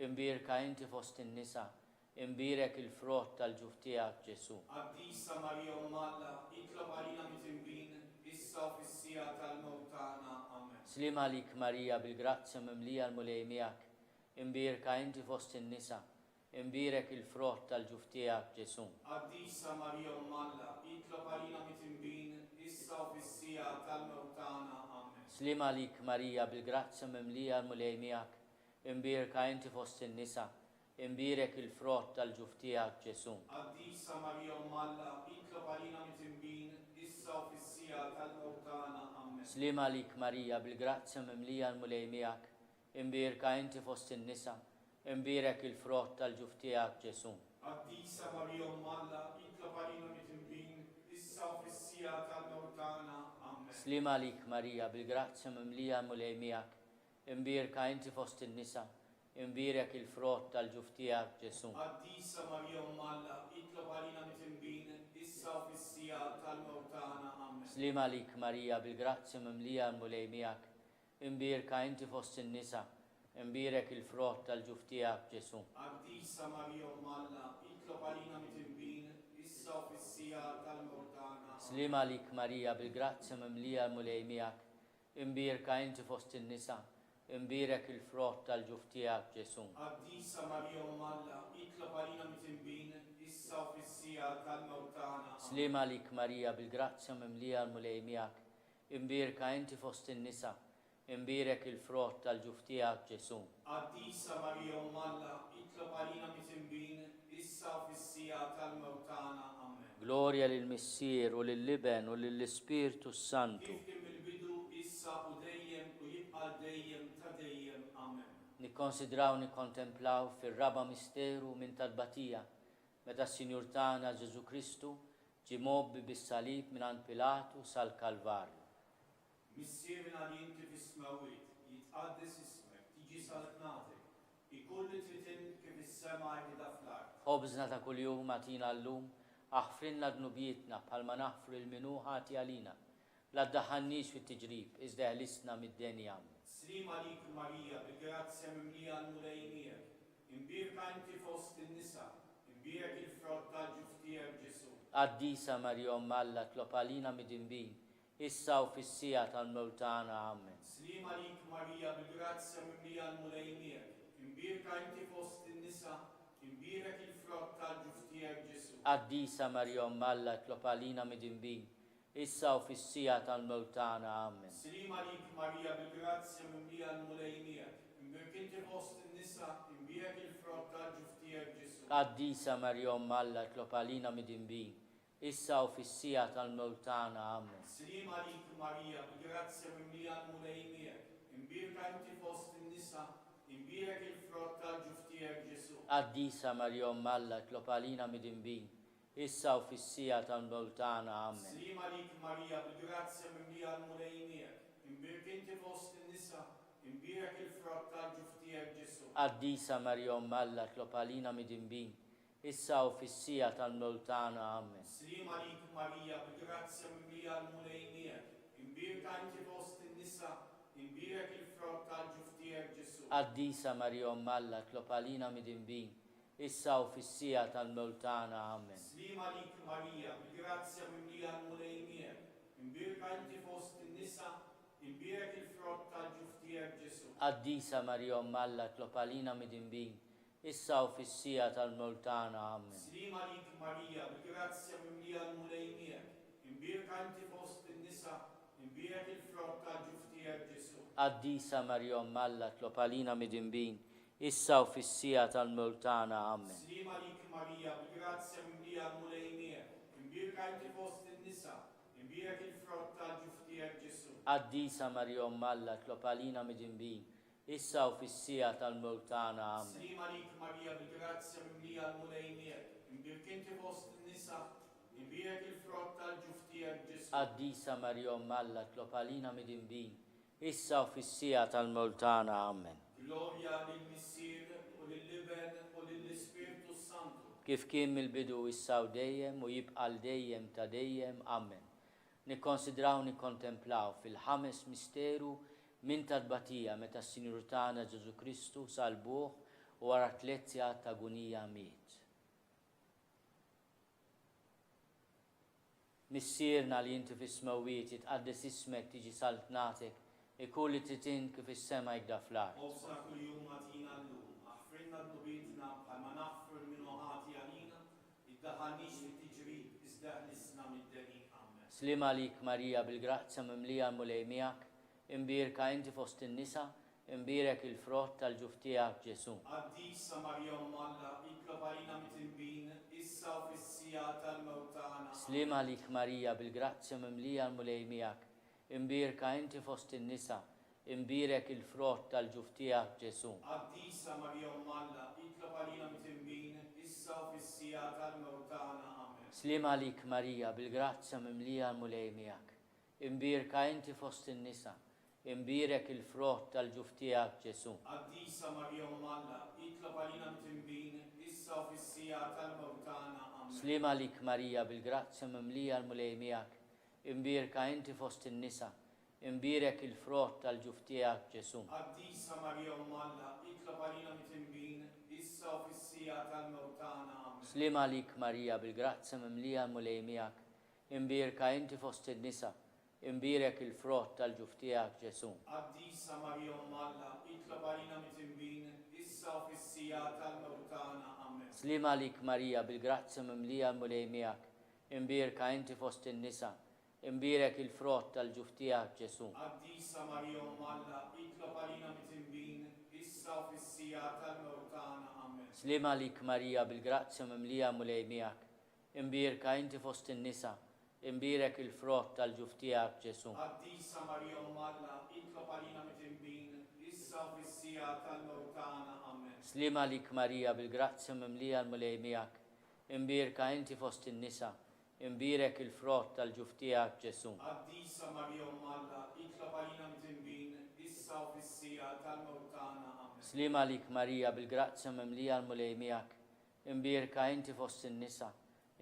imbirka inti fost in-nisa, imbirek il-frott tal-ġuf tiegħek Ġesu. Qaddisa Marja Umm Alla, itlob għalina mit-tinbin, issa u fis-sija tal-mewt tagħna. Amen. Slima lik Marija, bil-grazzja mimlija l-mulej miegħek, imbirka inti fost in-nisa, imbirek il-frott tal-ġuf tiegħek Ġesu. Qaddisa Marja Umm Alla, itlob għalina mit-tinbin, issa u fis-sija tal-mewt tagħna. Amen. Slima lik Marija, bil-grazzja mimlija l-mulej miegħek, imbirka inti fost in-nisa, imbirek il-frott tal-ġuf tiegħek Ġesu. Qaddisa Marja Umm Alla, itlob għalina mit-tinbin, issa u fis-sija tal-mewt tagħna. Amen. Slima lik Marija, bil-grazzja mimlija l-mulej miegħek, imbirka inti fost in-nisa, imbirek il-frott tal-ġuf tiegħek Ġesu. Qaddisa Marja Umm Alla, itlob għalina mit-tinbin, issa u fis-sija tal-mewt tagħna. Amen. Slima lik Marija, bil-grazzja mimlija l-mulej miegħek, imbirka inti fost in-nisa, imbirek il-frott tal-ġuf tiegħek Ġesu. Qaddisa Marja Umm Alla, itlob għalina mit-tinbin, issa u fis-sija tal-mewt tagħna. Amen. Slima lik Marija, bil-grazzja mimlija l-mulej miegħek, imbirka inti fost in-nisa, imbirek il-frott tal-ġuf tiegħek Ġesu. Qaddisa Marja Umm Alla, itlob għalina mit-tinbin, issa u fis-sija tal-mewt tagħna. Slima lik Marija, bil-grazzja mimlija l-mulej miegħek, imbirka inti fost in-nisa, imbirek il-frott tal-ġuf tiegħek Ġesu. Qaddisa Marja Umm Alla, itlob għalina mit-tinbin, issa u fis-sija tal-mewt tagħna. Slima lik Marija, bil-grazzja mimlija l-mulej miegħek, imbirka inti fost in-nisa, imbirek il-frott tal-ġuf tiegħek Ġesu. Qaddisa Marja Umm Alla, itlob għalina mit-tinbin, issa u fis-sija tal-mewt tagħna. Amen. Gloria lill-Missier u lill-Iben u lill-Ispiritu Santu. Kif kien mill-bidu, issa u dejjem u jibqa' dejjem ta' dejjem. Amen. Nikkonsidraw nikkontemplaw fir-raba misteru minn tadbatija meta s-Sinjur tagħna Ġesu Kristu ġie mobbi bis-salib mingħand Pilatu sal-Kalvarju. Missierna li inti fis-smewwiet, jitqaddes ismek, tiġi saltnatek, ikun li titin kif is-sema jgħidha fl-art. Ħobżna ta' kuljum għatina llum, aħfrinna dnubietna bħalma naħfru l-minuħati għalina. La ddaħħalniex fit-tiġrib, iżda ħlisna mid-deni. Amen. Slima lik Marija, bil-grazzja mimlija l-mulej miegħek, imbirka inti fost in-nisa, imbirek il-frott tal-ġuf tiegħek Ġesu. Qaddisa Marja Umm Alla, tlob għalina mid-dinbin, issa u fis-sija tal-mewt tagħna. Amen. Slima lik Marija, bil-grazzja mimlija l-mulej miegħek, imbirka inti fost in-nisa, imbirek il-frott tal-ġuf tiegħek Ġesu. Qaddisa Marja Umm Alla, tlob għalina mid-dinbin, issa u fis-sija tal-mewt tagħna. Amen. Slima lik Marija, bil-grazzja mimlija l-mulej miegħek, imbirek inti fost in-nisa, imbirek il-frott tal-ġuf tiegħek Ġesu. Qaddisa Marja Umm Alla, tlob għalina mid-dinbin, issa u fis-sija tal-mewt tagħna. Amen. Slima lik Marija, bil-grazzja mimlija l-mulej miegħek, imbirka inti fost in-nisa, imbirek il-frott tal-ġuf tiegħek Ġesu. Qaddisa Marja Umm Alla, tlob għalina mid-dinbin, issa u fis-sija tal-mewt tagħna. Amen. Slima lik Marija, bil-grazzja mimlija l-mulej miegħek, imbirk inti fost in-nisa, imbirek il-frott tal-ġuf tiegħek Ġesu. Quddiesa Marja Umm Alla tlob għalina midinbin, issa u fis-sija tal-mewt tagħna. Amen. Slima lik Marija, bil-grazzja mimlija l-mulejniek, imbirka inti fost in-nisa, imbirek il-frott tal-ġuf tiegħek Ġesu. Quddiesa Marja Umm Alla tlob għalina midinbin, issa u fis-sija tal-mewt tagħna. Amen. Slima lik Marija, bil-grazzja mimlija l-mulejniek, imbirka inti fost in-nisa, imbirek il-frott tal-ġuf tiegħek Ġesu. Quddiesa Marja Umm Alla tlob għalina midinbin, issa u fis-sija tal-mewt tagħna. Amen. Slima lik Marija, bil-grazzja mimlija l-mulejniek, imbirka inti fost in-nisa, imbirek il-frott tal-ġuf tiegħek Ġesu. Quddiesa Marja Umm Alla tlob għalina midinbin, issa u fis-sija tal-mewt tagħna. Amen. Slima lik Marija, bil-grazzja mimlija l-mulejniek, imbirka inti fost in-nisa, imbirek il-frott tal-ġuf tiegħek Ġesu. Quddiesa Marja Umm Alla tlob għalina midinbin, issa u fis-sija tal-mewt tagħna. Amen. Slima lik Marija, bil-grazzja mimlija l-mulejniek, imbirk inti fost in-nisa, imbirek il-frott tal-ġuf tiegħek Ġesu. Quddiesa Marja Umm Alla tlob għalina midinbin, issa u fis-sija tal-mewt tagħna. Amen. Glorja lill-Missier u lill-Iben u lill-Ispirtu Santu. Kif kien mill-bidu issa u dejjem u jibqa' dejjem ta' dejjem. Amen. Nikkonsidraw nikkontemplaw fil-ħames misteru minn tad-batija meta s-Sinjur tagħna Ġesu Kristu salbuh u wara 3 sigħat ta' agonija miet. Missierna li inti fis-smewwiet jitqaddes ismek tiġi saltnatek, ikun li titin kif is-sema jgda fl-art. Ofsa kuljum għatina llum, aħfirna d-nubitna bħalma naħfir minnu ħati għalina, iddaħalniex li tiġri iżdaħlisna mid-denin. Amen. Slima lik Marija bil-grazzja mimlija l-mulej miegħek, imbirka inti fost in-nisa, imbirek il-frott tal-ġuf tiegħek Ġesu. Quddiesa Marja Umm Alla, itlob għalina mitinbin, issa u fis-sija tal-mewt tagħna. Slima lik Marija bil-grazzja mimlija l-mulej miegħek, imbirka inti fost in-nisa, imbirek il-frott tal-ġuf tiegħek Ġesu. Quddiesa Marja Umm Alla, itlob għalina mitinbin, issa u fis-sija tal-mewt tagħna. Amen. Slima lik Marija bil-grazzja mimlija l-mulej miegħek, imbirka inti fost in-nisa, imbirek il-frott tal-ġuf tiegħek Ġesu. Quddiesa Marja Umm Alla, itlob għalina mitinbin, issa u fis-sija tal-mewt tagħna. Amen. Slima lik Marija bil-grazzja mimlija l-mulej miegħek, imbirka inti fost in-nisa, imbirek il-frott tal-ġuf tiegħek Ġesu. Quddiesa Marja Umm Alla, itlob għalina mitinbin, issa u fis-sija tal-mewt tagħna. Amen. Slima lik Marija bil-grazzja mimlija l-mulej miegħek, imbirka inti fost in-nisa, imbirek il-frott tal-ġuf tiegħek Ġesu. Quddiesa Marja Umm Alla, itlob għalina mitinbin, issa u fis-sija tal-mewt tagħna. Amen. Slima lik Marija bil-grazzja mimlija l-mulej miegħek, imbirka inti fost in-nisa, imbirek il-frott tal-ġuf tiegħek Ġesu. Quddiesa Marja Umm Alla, itlob għalina mitinbin, issa u fis-sija tal-mewt tagħna. Amen. Slima lik Marija bil-grazzja mimlija l-mulej miegħek, imbirka inti fost in-nisa, imbirek il-frott tal-ġuf tiegħek Ġesu. Quddiesa Marja Umm Alla, itlob għalina mitinbin, issa u fis-sija tal-mewt tagħna. Amen. Slima lik Marija bil-grazzja mimlija l-mulej miegħek, imbirka inti fost in-nisa, imbirek il-frott tal-ġuf tiegħek Ġesu. Quddiesa Marja Umm Alla, itlob għalina mitinbin, issa u fis-sija tal-mewt tagħna. Amen. Slima lik Marija bil-grazzja mimlija l-mulej miegħek, imbirka inti fost in-nisa,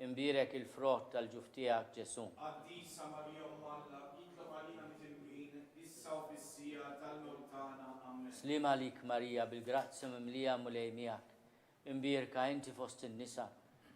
imbirek il-frott tal-ġuf tiegħek Ġesu. Quddiesa Marja Umm Alla, itlob għalina mitinbin, issa u fis-sija tal-mewt tagħna. Amen. Slima lik Marija bil-grazzja mimlija l-mulej miegħek, imbirka inti fost in-nisa,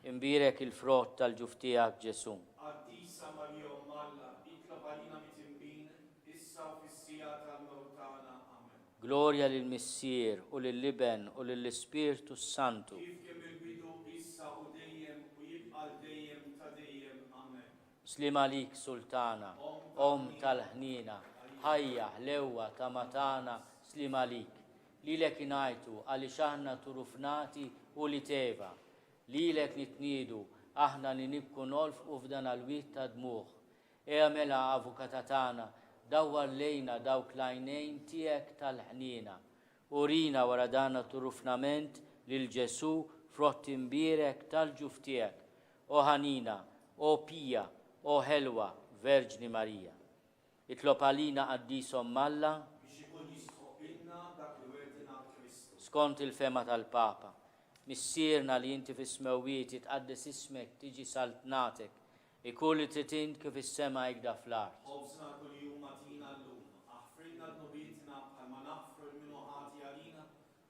imbirek il-frott tal-ġuf tiegħek Ġesu. Quddiesa Marja Umm Alla, itlob għalina mitinbin, issa u fis-sija tal-mewt tagħna. Amen. Glorja lill-Missier u lill-Iben u lill-Ispirtu Santu. Kif kien mill-bidu, issa u dejjem u jibqa' dejjem ta' dejjem. Amen. Slima lik Sultana, Om tal-ħnina, ħajja ħlewwa ta' matana, slima lik. Lilek ingħajtu għaliex aħna turufnati u li teva. Lilek nitniedu aħna li nibku nolfqu f'dan għal-wiet ta' dmuħ. Mela avukata tagħna, dawwar lejna dawk l-għajnejn tiegħek tal-ħnina. Urina wara dan turufnament lil Ġesu frott imbirek tal-ġuf tiegħek. O ħanina, o pija, o ħelwa, Verġni Marija. Itlob għalina qaddisom Malla biex ikun jistħoqilna dak li wedina Kristu. skont il-fema tal-Papa. Missierna li inti fis-smewiet jitqaddes ismek tiġi saltnatek, ikun li tritint kif is-sema jgda fl-art. Ħobżna kuljum atina llum, aħfrilna d-nubietina bħalma naħfru l-minu ħati għalina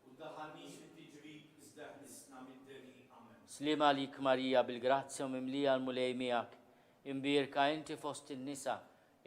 u ddaħħalniex fit-tiġrib iżda ħnisna mid-deri. Amen. Slima lik Marija bil-grazzja u mimlija l-mulej miegħek, imbirka inti fost in-nisa,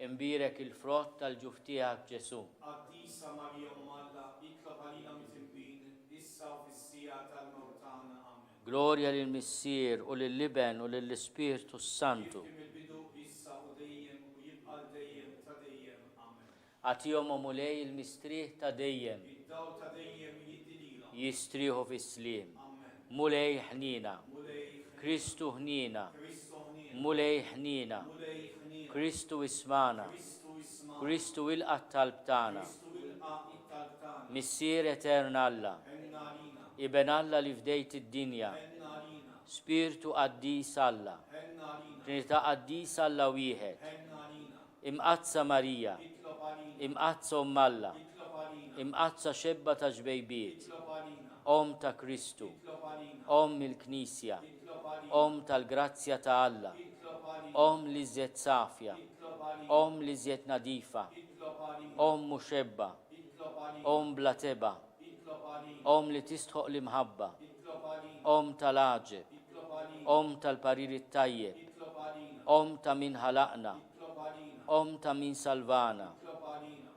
imbirek il-frott tal-ġuf tiegħek Ġesu. Quddiesa Marija Malla, itlob għalina mit-tinbin, issa u fis-sija tal-mewt tagħna. Amen. Glorja lill-Missier u lill-Liben u lill-Ispirtu Santu. Kif il-bidu issa u dejjem u jibqa' dejjem ta' dejjem. Amen. Għatihom u mulej il-mistrieħ ta' dejjem, Id-daw ta' dejjem jiddilila. jistrieħu fis-sliem. Amen. Mulej ħnina, Mulej Kristu ħnina, Kristu ħnien, mulej ħnina, mulej ħnien, Kristu ismana, Kristu isma', Kristu il-qatt tal-btana, Kristu ilqa' it-talb tagħna. Missier eterna Alla, Ħenna għalina, Iben Alla li fdejt id-dinja, ħenna għalina, Spiritu qaddis Alla, ħenna għalina, Trinità qaddis Alla wieħed, ħenna għalina, imqazza Marija, itlob għalina, imqazza Alla, itlob għalina, imqazza xebba ta' ġbejbiet, itlob għalina, Om ta' Kristu, itlob għalina, Om il-Knisja, itlob għalina, Om tal-grazzja ta' Alla, itlob għalina, Om li żjed safja, itlob għalina, Om li żjed nadifa, itlob għalina, Om muxebba, itlob għalina, Om blateba, itlob għalina, Om li tistħoq l-imħabba, itlob għalina, Om tal-aġeb, itlob għalina, Om tal-pariri tajjeb, itlob għalina, Om ta' min ħalaqna, itlob għalina, Om ta' min salvana, itlob għalina,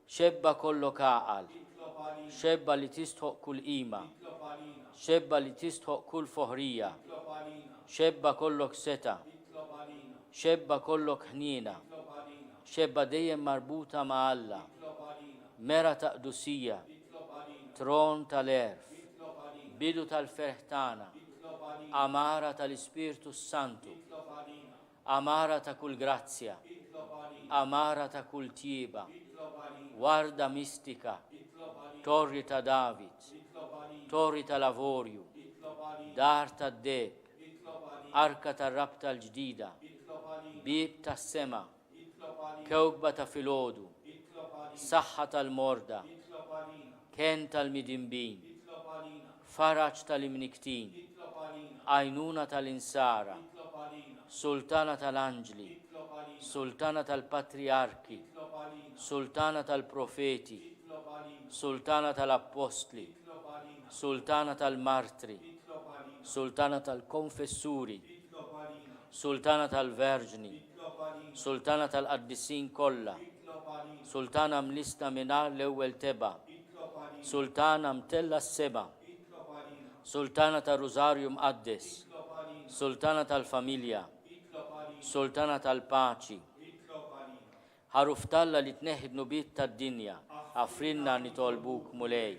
xebba kollok aqal, itlob għalina, xebba li tistħoq kull qima, itlob għalina, xebba li tistħoq kull foħrija, itlob għalina, xebba kollok seta, itlob għalina, xebba kollok ħnina, itlob għalina, xebba dejjem marbuta ma' Alla, itlob għalina, mera ta' qdusija, itlob għalina, tron tal-erf, itlob għalina, bidu tal-ferħtana, itlob għalina, amara tal-Ispirtu Santu, itlob għalina, amara ta' kull grazzja, itlob għalina, amara ta' kull tjiba, itlob għalina, warda mistika, itlob għalina, torri ta' David, itlob għalina, torri ta' lavorju, itlob għalina, dar ta' deb, itlob għalina, arka ta' rabta l-ġdida, itlob għalina, bib ta' sema, itlob għalina, kewkba ta' filodu, itlob għalina, saħħa tal-morda, itlob għalina, ken tal-midimbin, itlob għalina, faraċ tal-imniktin, itlob għalina, għajnuna tal-insara, itlob għalina, sultana tal-anġli, itlob għalina, sultana tal-patriarki, itlob għalina, sultana tal-profeti, itlob għalina, sultana tal-apostli, itlob għalina, sultana tal-martri, itlob għalina, sultana tal-konfessuri, itlob għalina, sultana tal-verġni, itlob għalina, sultana tal-qaddissin kollha, itlob għalina, sultana mlista minar l-ewwel teba, itlob għalina, sultana mtella s-seba, itlob għalina, sultana tal-Rużarju mqaddes, itlob għalina, sultana tal-familja, itlob għalina, sultana tal-paċi, itlob għalina, ħaruftalla li tneħħid nubiet tad-dinja, għafrinna nitolbuk mulej.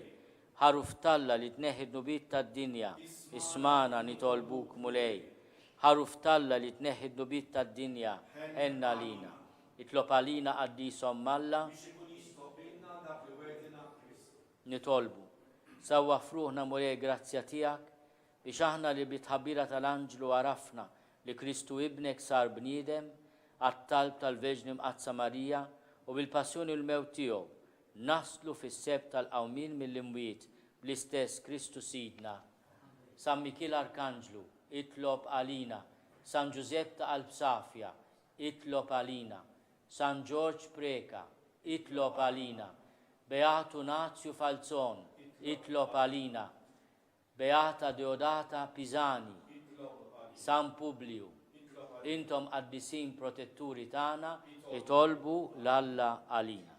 Ħaruftalla li tneħħid nubiet tad-dinja, ismana nitolbuk mulej. Ħaruftalla li tneħħid nubiet tad-dinja, enna lina. Itlob għalina qaddisom Malla, biex ikun jistħoqilna dak li wedina Kristu. nitolbu. Sawwa fruħna mulej grazzja tiegħek biex aħna li bitħabbira tal-anġlu għarafna li Kristu ibnek sar bniedem għat-talb tal-Verġni Mqazza Marija u bil-passjoni l-mewt tiegħu naslu fis-seb tal-qawmin mill-imwiet bl-istess Kristu Sidna. San Mikil Arkanġlu, itlob għalina. San Ġużepp ta' Qalb Safja, itlob għalina. San George Preka, itlob għalina. Beatu Nazju Falzon, itlob għalina. Beata Deodata Pisani, San Publiu, intom qaddisin protetturi tagħna itolbu l-Alla għalina.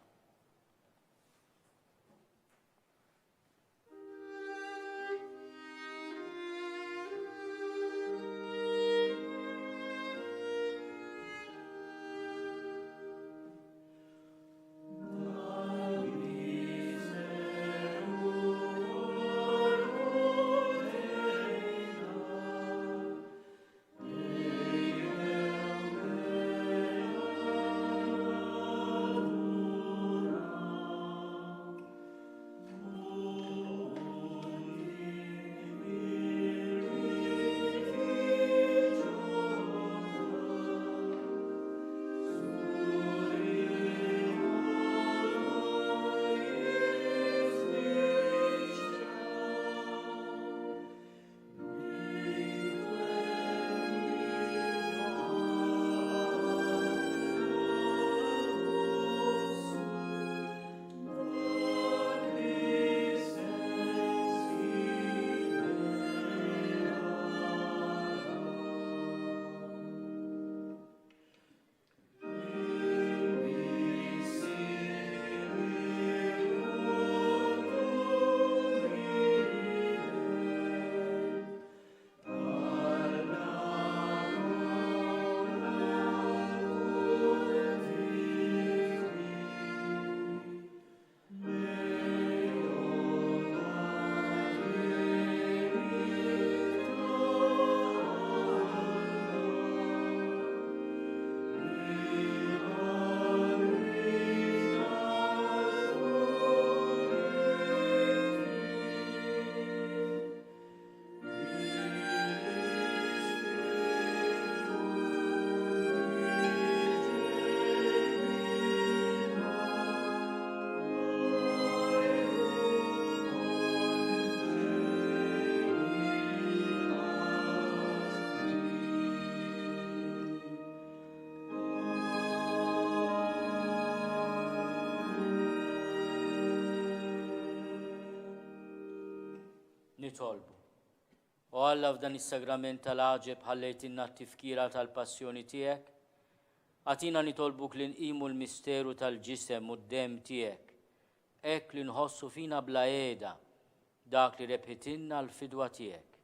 nitolbu. U Alla f'dan is-sagrament tal-għaġeb ħallejtinna t-tifkira tal-passjoni tiegħek, għatina nitolbuk li nqimu l-misteru tal-ġisem u d-dem tiegħek, hekk li nħossu fina bla qiegħda dak li rebħitinna l-fidwa tiegħek.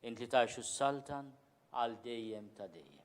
Int li tgħixu s-saltan għal dejjem ta' dejjem.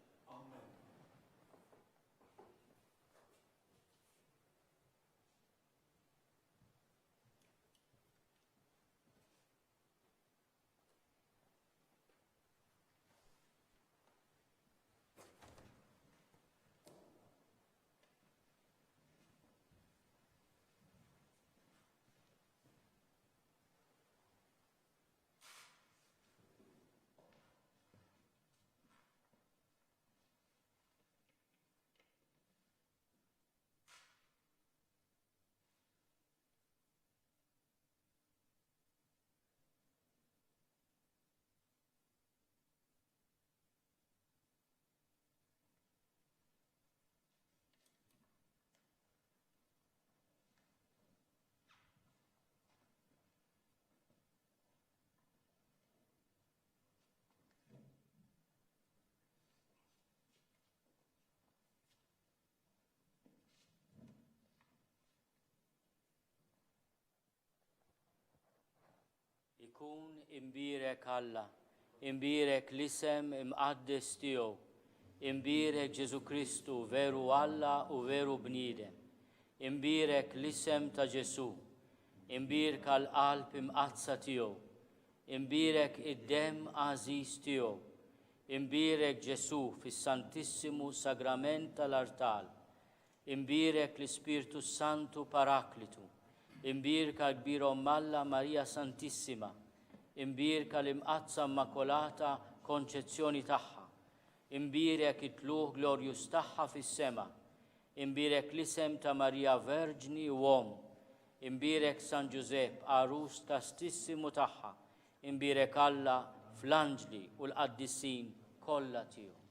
Ikun imbirek Alla, imbirek l-isem imqaddes tiegħu, imbirek Ġesu Kristu veru Alla u veru bniedem, imbirek l-isem ta' Ġesu, imbirek l-qalb imqazza tiegħu, imbirek id-dem għażiż tiegħu, imbirek Ġesu fis-Santissimu Sagrament tal-Artal, imbirek l-Ispirtu Santu Paraklitu, imbirka l-kbir Alla Marija Santissima, imbirka l-imqazza Immakolata Konċezzjoni tagħha, imbirek it-tluħ glorjus tagħha fis-sema, imbirek l-isem ta' Marija Verġni u Om, imbirek San Giuseppe Arus Kastissimu tagħha, imbirek Alla fl-anġli u l-qaddissin kollha tiegħu.